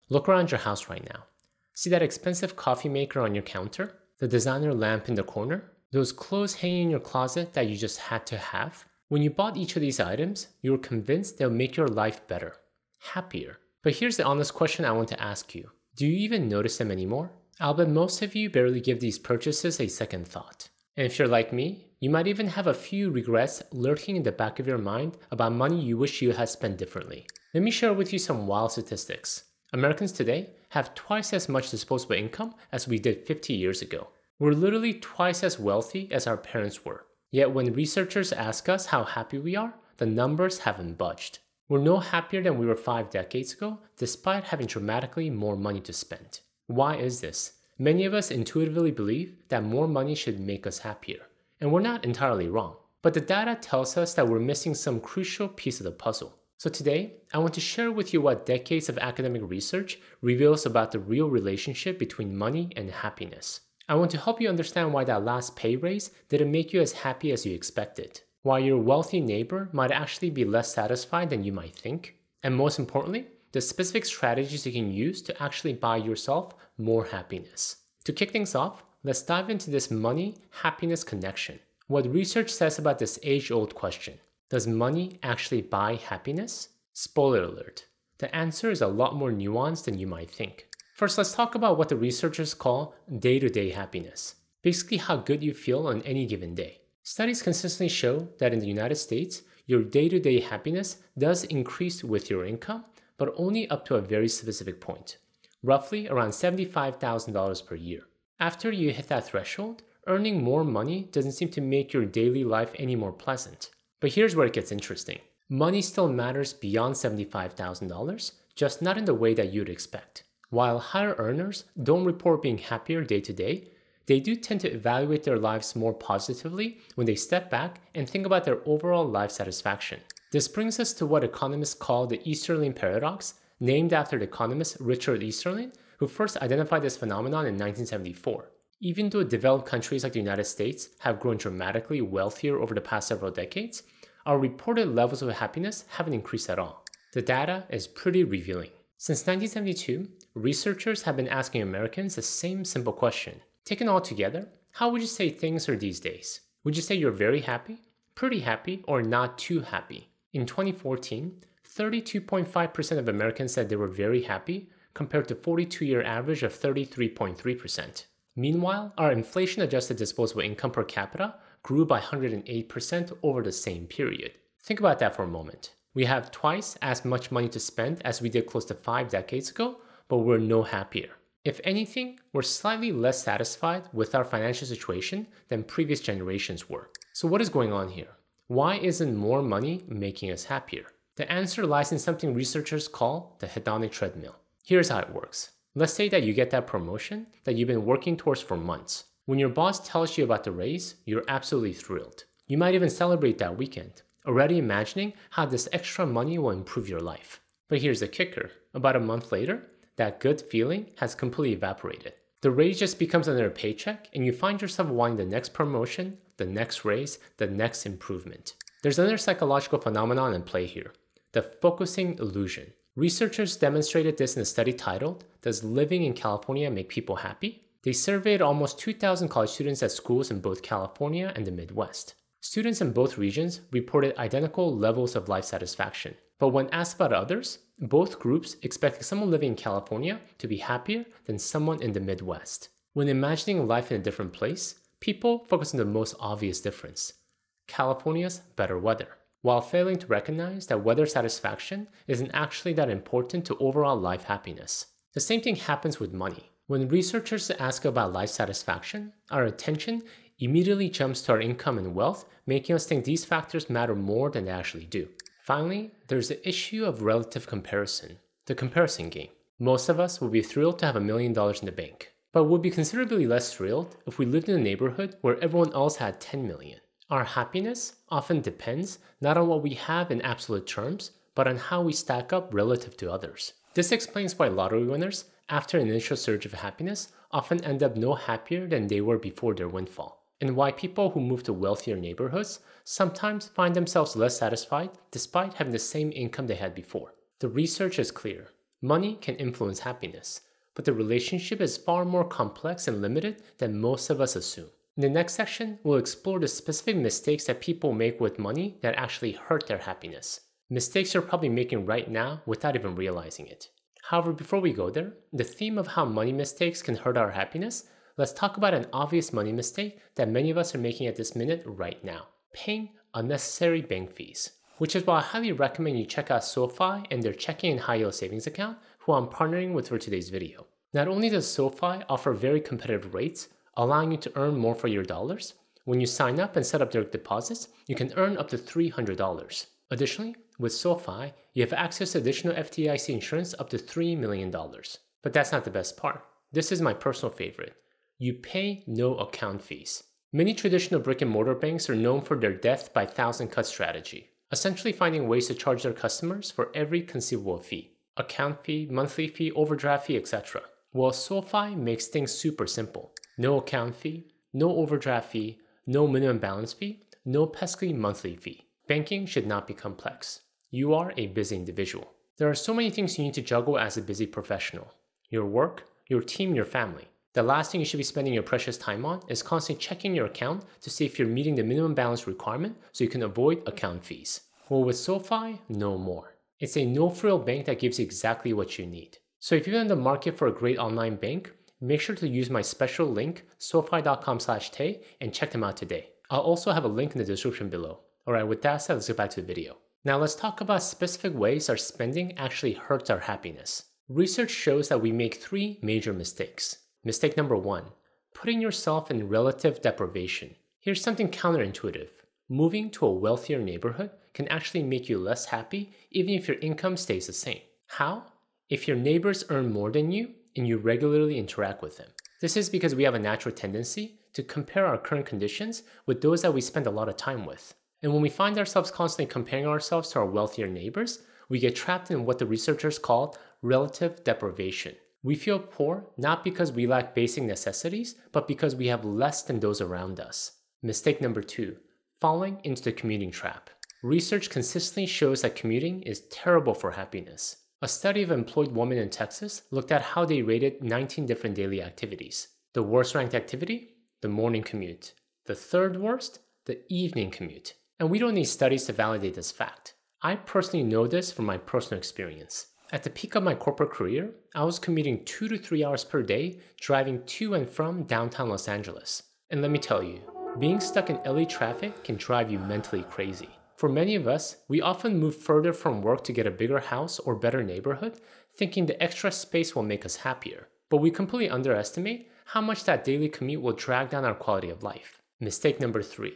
Look around your house right now. See that expensive coffee maker on your counter? The designer lamp in the corner? Those clothes hanging in your closet that you just had to have? When you bought each of these items, you were convinced they'll make your life better, happier. But here's the honest question I want to ask you. Do you even notice them anymore? I'll bet most of you barely give these purchases a second thought. And if you're like me, you might even have a few regrets lurking in the back of your mind about money you wish you had spent differently. Let me share with you some wild statistics. Americans today have twice as much disposable income as we did 50 years ago. We're literally twice as wealthy as our parents were. Yet when researchers ask us how happy we are, the numbers haven't budged. We're no happier than we were 5 decades ago, despite having dramatically more money to spend. Why is this? Many of us intuitively believe that more money should make us happier. And we're not entirely wrong. But the data tells us that we're missing some crucial piece of the puzzle. So today, I want to share with you what decades of academic research reveals about the real relationship between money and happiness. I want to help you understand why that last pay raise didn't make you as happy as you expected. Why your wealthy neighbor might actually be less satisfied than you might think. And most importantly, the specific strategies you can use to actually buy yourself more happiness. To kick things off, let's dive into this money-happiness connection. What research says about this age-old question. Does money actually buy happiness? Spoiler alert. The answer is a lot more nuanced than you might think. First, let's talk about what the researchers call day-to-day happiness. Basically how good you feel on any given day. Studies consistently show that in the United States, your day-to-day happiness does increase with your income, but only up to a very specific point, roughly around $75,000 per year. After you hit that threshold, earning more money doesn't seem to make your daily life any more pleasant. But here's where it gets interesting. Money still matters beyond $75,000, just not in the way that you'd expect. While higher earners don't report being happier day to day, they do tend to evaluate their lives more positively when they step back and think about their overall life satisfaction. This brings us to what economists call the Easterlin paradox, named after the economist Richard Easterlin, who first identified this phenomenon in 1974. Even though developed countries like the United States have grown dramatically wealthier over the past several decades, our reported levels of happiness haven't increased at all. The data is pretty revealing. Since 1972, researchers have been asking Americans the same simple question. Taken all together, how would you say things are these days? Would you say you're very happy, pretty happy, or not too happy? In 2014, 32.5% of Americans said they were very happy, compared to 42-year average of 33.3%. Meanwhile, our inflation-adjusted disposable income per capita grew by 108% over the same period. Think about that for a moment. We have twice as much money to spend as we did close to 5 decades ago, but we're no happier. If anything, we're slightly less satisfied with our financial situation than previous generations were. So what is going on here? Why isn't more money making us happier? The answer lies in something researchers call the hedonic treadmill. Here's how it works. Let's say that you get that promotion that you've been working towards for months. When your boss tells you about the raise, you're absolutely thrilled. You might even celebrate that weekend, already imagining how this extra money will improve your life. But here's the kicker. About a month later, that good feeling has completely evaporated. The raise just becomes another paycheck, and you find yourself wanting the next promotion, the next raise, the next improvement. There's another psychological phenomenon in play here, the focusing illusion. Researchers demonstrated this in a study titled, Does Living in California Make People Happy? They surveyed almost 2,000 college students at schools in both California and the Midwest. Students in both regions reported identical levels of life satisfaction. But when asked about others, both groups expected someone living in California to be happier than someone in the Midwest. When imagining life in a different place, people focus on the most obvious difference: California's better weather, while failing to recognize that weather satisfaction isn't actually that important to overall life happiness. The same thing happens with money. When researchers ask about life satisfaction, our attention immediately jumps to our income and wealth, making us think these factors matter more than they actually do. Finally, there's the issue of relative comparison, the comparison game. Most of us would be thrilled to have $1 million in the bank, but would be considerably less thrilled if we lived in a neighborhood where everyone else had 10 million. Our happiness often depends not on what we have in absolute terms, but on how we stack up relative to others. This explains why lottery winners, after an initial surge of happiness, often end up no happier than they were before their windfall, and why people who move to wealthier neighborhoods sometimes find themselves less satisfied despite having the same income they had before. The research is clear. Money can influence happiness, but the relationship is far more complex and limited than most of us assume. In the next section, we'll explore the specific mistakes that people make with money that actually hurt their happiness. Mistakes you're probably making right now without even realizing it. However, before we go there, the theme of how money mistakes can hurt our happiness, let's talk about an obvious money mistake that many of us are making at this minute right now: paying unnecessary bank fees. Which is why I highly recommend you check out SoFi and their checking and high yield savings account, who I'm partnering with for today's video. Not only does SoFi offer very competitive rates, allowing you to earn more for your dollars, when you sign up and set up direct deposits, you can earn up to $300. Additionally, with SoFi, you have access to additional FDIC insurance up to $3 million. But that's not the best part. This is my personal favorite. You pay no account fees. Many traditional brick and mortar banks are known for their death by thousand cut strategy, essentially finding ways to charge their customers for every conceivable fee: account fee, monthly fee, overdraft fee, etc. Well, SoFi makes things super simple. No account fee, no overdraft fee, no minimum balance fee, no pesky monthly fee. Banking should not be complex. You are a busy individual. There are so many things you need to juggle as a busy professional: your work, your team, your family. The last thing you should be spending your precious time on is constantly checking your account to see if you're meeting the minimum balance requirement so you can avoid account fees. Well, with SoFi, no more. It's a no-frill bank that gives you exactly what you need. So if you're in the market for a great online bank, make sure to use my special link, sofi.com/tay, and check them out today. I'll also have a link in the description below. Alright, with that said, let's get back to the video. Now let's talk about specific ways our spending actually hurts our happiness. Research shows that we make 3 major mistakes. Mistake number 1, putting yourself in relative deprivation. Here's something counterintuitive. Moving to a wealthier neighborhood can actually make you less happy even if your income stays the same. How? If your neighbors earn more than you and you regularly interact with them. This is because we have a natural tendency to compare our current conditions with those that we spend a lot of time with. And when we find ourselves constantly comparing ourselves to our wealthier neighbors, we get trapped in what the researchers call relative deprivation. We feel poor not because we lack basic necessities, but because we have less than those around us. Mistake number 2, falling into the commuting trap. Research consistently shows that commuting is terrible for happiness. A study of employed women in Texas looked at how they rated 19 different daily activities. The worst ranked activity? The morning commute. The third worst? The evening commute. And we don't need studies to validate this fact. I personally know this from my personal experience. At the peak of my corporate career, I was commuting 2 to 3 hours per day, driving to and from downtown Los Angeles. And let me tell you, being stuck in LA traffic can drive you mentally crazy. For many of us, we often move further from work to get a bigger house or better neighborhood, thinking the extra space will make us happier. But we completely underestimate how much that daily commute will drag down our quality of life. Mistake number 3,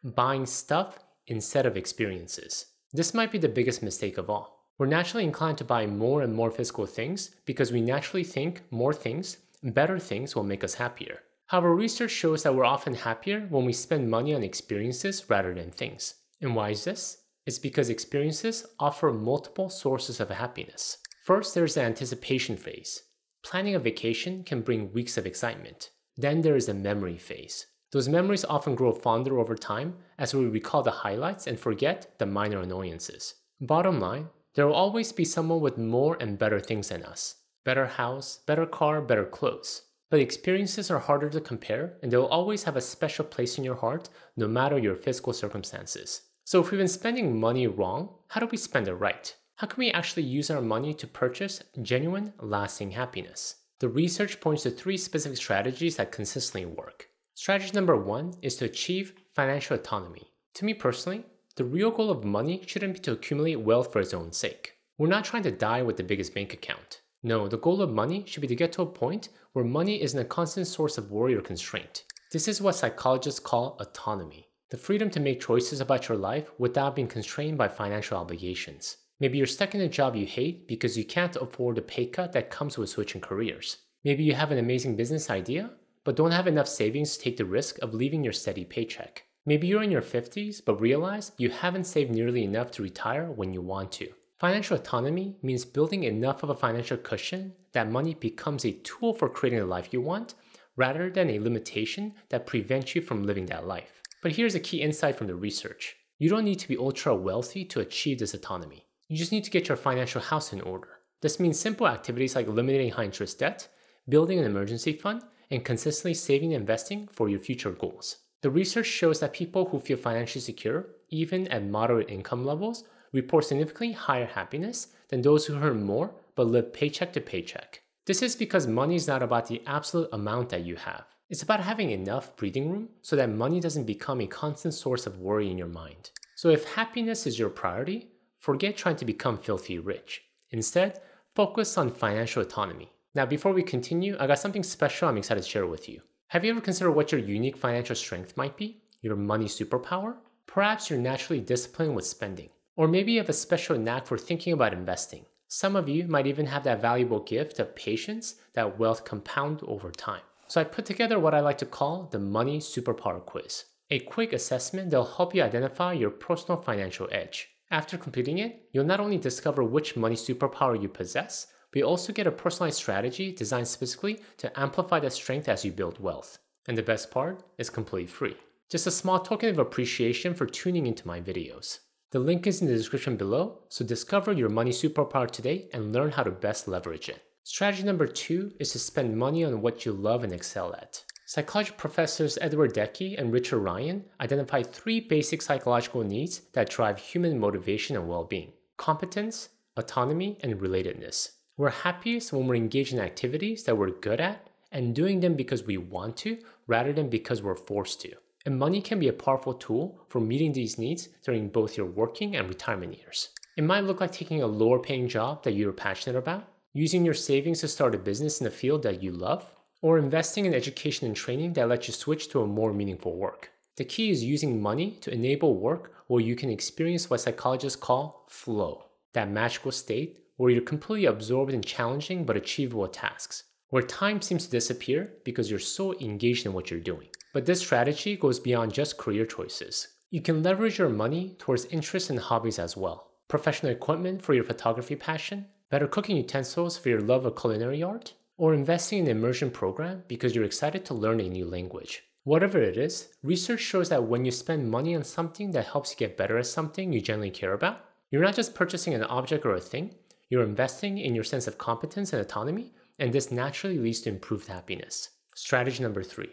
buying stuff instead of experiences. This might be the biggest mistake of all. We're naturally inclined to buy more and more physical things because we naturally think more things, better things will make us happier. However, research shows that we're often happier when we spend money on experiences rather than things. And why is this? It's because experiences offer multiple sources of happiness. First, there's the anticipation phase. Planning a vacation can bring weeks of excitement. Then there is the memory phase. Those memories often grow fonder over time as we recall the highlights and forget the minor annoyances. Bottom line, there will always be someone with more and better things than us. Better house, better car, better clothes. But experiences are harder to compare and they will always have a special place in your heart no matter your physical circumstances. So if we've been spending money wrong, how do we spend it right? How can we actually use our money to purchase genuine, lasting happiness? The research points to 3 specific strategies that consistently work. Strategy number 1 is to achieve financial autonomy. To me personally, the real goal of money shouldn't be to accumulate wealth for its own sake. We're not trying to die with the biggest bank account. No, the goal of money should be to get to a point where money isn't a constant source of worry or constraint. This is what psychologists call autonomy. The freedom to make choices about your life without being constrained by financial obligations. Maybe you're stuck in a job you hate because you can't afford a pay cut that comes with switching careers. Maybe you have an amazing business idea, but don't have enough savings to take the risk of leaving your steady paycheck. Maybe you're in your 50s, but realize you haven't saved nearly enough to retire when you want to. Financial autonomy means building enough of a financial cushion that money becomes a tool for creating the life you want, rather than a limitation that prevents you from living that life. But here's a key insight from the research. You don't need to be ultra wealthy to achieve this autonomy. You just need to get your financial house in order. This means simple activities like eliminating high interest debt, building an emergency fund, and consistently saving and investing for your future goals. The research shows that people who feel financially secure, even at moderate income levels, report significantly higher happiness than those who earn more but live paycheck to paycheck. This is because money is not about the absolute amount that you have. It's about having enough breathing room so that money doesn't become a constant source of worry in your mind. So if happiness is your priority, forget trying to become filthy rich. Instead, focus on financial autonomy. Now, before we continue, I got something special I'm excited to share with you. Have you ever considered what your unique financial strength might be? Your money superpower? Perhaps you're naturally disciplined with spending. Or maybe you have a special knack for thinking about investing. Some of you might even have that valuable gift of patience that wealth compound over time. So I put together what I like to call the Money Superpower Quiz. A quick assessment that'll help you identify your personal financial edge. After completing it, you'll not only discover which money superpower you possess, but you'll also get a personalized strategy designed specifically to amplify that strength as you build wealth. And the best part is completely free. Just a small token of appreciation for tuning into my videos. The link is in the description below, so discover your money superpower today and learn how to best leverage it. Strategy number 2 is to spend money on what you love and excel at. Psychology professors Edward Decky and Richard Ryan identified 3 basic psychological needs that drive human motivation and well-being: competence, autonomy, and relatedness. We're happiest when we're engaged in activities that we're good at and doing them because we want to rather than because we're forced to. And money can be a powerful tool for meeting these needs during both your working and retirement years. It might look like taking a lower paying job that you're passionate about, using your savings to start a business in a field that you love, or investing in education and training that lets you switch to a more meaningful work. The key is using money to enable work where you can experience what psychologists call flow, that magical state where you're completely absorbed in challenging but achievable tasks, where time seems to disappear because you're so engaged in what you're doing. But this strategy goes beyond just career choices. You can leverage your money towards interests and hobbies as well. Professional equipment for your photography passion, better cooking utensils for your love of culinary art, or investing in an immersion program because you're excited to learn a new language. Whatever it is, research shows that when you spend money on something that helps you get better at something you genuinely care about, you're not just purchasing an object or a thing, you're investing in your sense of competence and autonomy, and this naturally leads to improved happiness. Strategy number 3,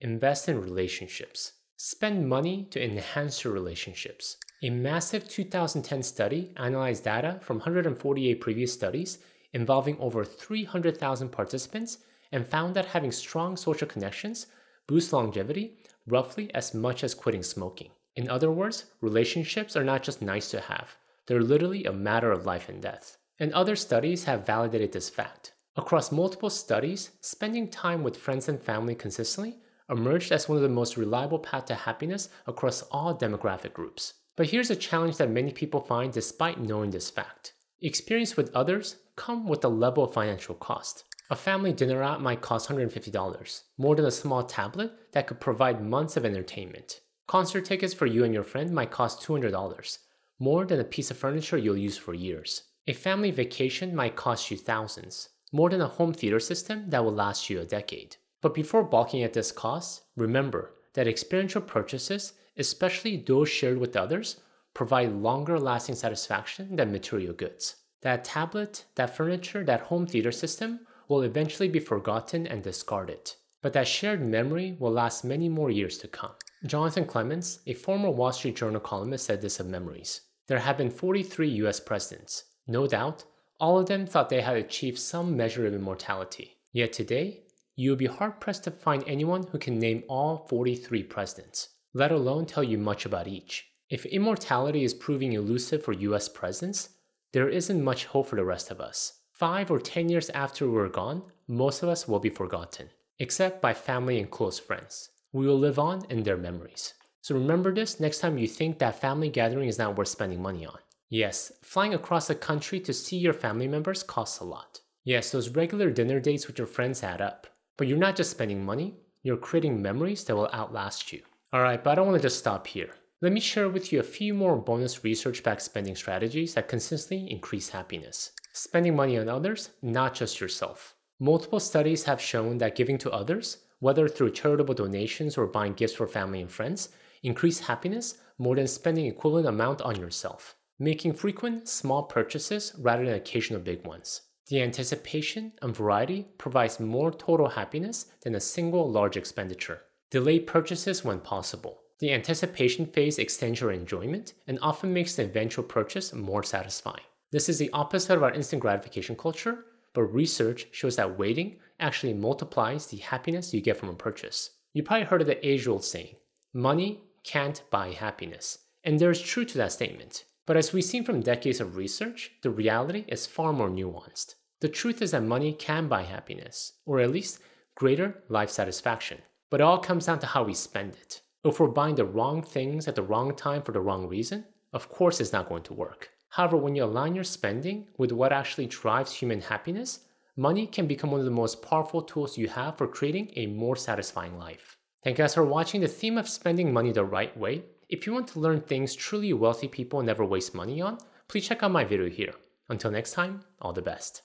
invest in relationships. Spend money to enhance your relationships. A massive 2010 study analyzed data from 148 previous studies involving over 300,000 participants and found that having strong social connections boosts longevity roughly as much as quitting smoking. In other words, relationships are not just nice to have, they're literally a matter of life and death. And other studies have validated this fact. Across multiple studies, spending time with friends and family consistently emerged as one of the most reliable paths to happiness across all demographic groups. But here's a challenge that many people find despite knowing this fact. Experience with others come with a level of financial cost. A family dinner out might cost $150, more than a small tablet that could provide months of entertainment. Concert tickets for you and your friend might cost $200, more than a piece of furniture you'll use for years. A family vacation might cost you thousands, more than a home theater system that will last you a decade. But before balking at this cost, remember that experiential purchases, especially those shared with others, provide longer lasting satisfaction than material goods. That tablet, that furniture, that home theater system will eventually be forgotten and discarded. But that shared memory will last many more years to come. Jonathan Clements, a former Wall Street Journal columnist, said this of memories. There have been 43 US presidents. No doubt, all of them thought they had achieved some measure of immortality. Yet today, you will be hard-pressed to find anyone who can name all 43 presidents, let alone tell you much about each. If immortality is proving elusive for US presidents, there isn't much hope for the rest of us. 5 or 10 years after we're gone, most of us will be forgotten, except by family and close friends. We will live on in their memories. So remember this next time you think that family gathering is not worth spending money on. Yes, flying across the country to see your family members costs a lot. Yes, those regular dinner dates with your friends add up. But you're not just spending money, you're creating memories that will outlast you. Alright, but I don't want to just stop here. Let me share with you a few more bonus research-backed spending strategies that consistently increase happiness. Spending money on others, not just yourself. Multiple studies have shown that giving to others, whether through charitable donations or buying gifts for family and friends, increase happiness more than spending equivalent amount on yourself. making frequent, small purchases rather than occasional big ones. The anticipation and variety provides more total happiness than a single large expenditure. Delay purchases when possible. The anticipation phase extends your enjoyment and often makes the eventual purchase more satisfying. This is the opposite of our instant gratification culture, but research shows that waiting actually multiplies the happiness you get from a purchase. You probably heard of the age-old saying, money can't buy happiness. And there's truth to that statement. But as we've seen from decades of research, the reality is far more nuanced. The truth is that money can buy happiness, or at least greater life satisfaction. But it all comes down to how we spend it. If we're buying the wrong things at the wrong time for the wrong reason, of course it's not going to work. However, when you align your spending with what actually drives human happiness, money can become one of the most powerful tools you have for creating a more satisfying life. Thank you guys for watching the theme of spending money the right way. If you want to learn things truly wealthy people never waste money on, please check out my video here. Until next time, all the best.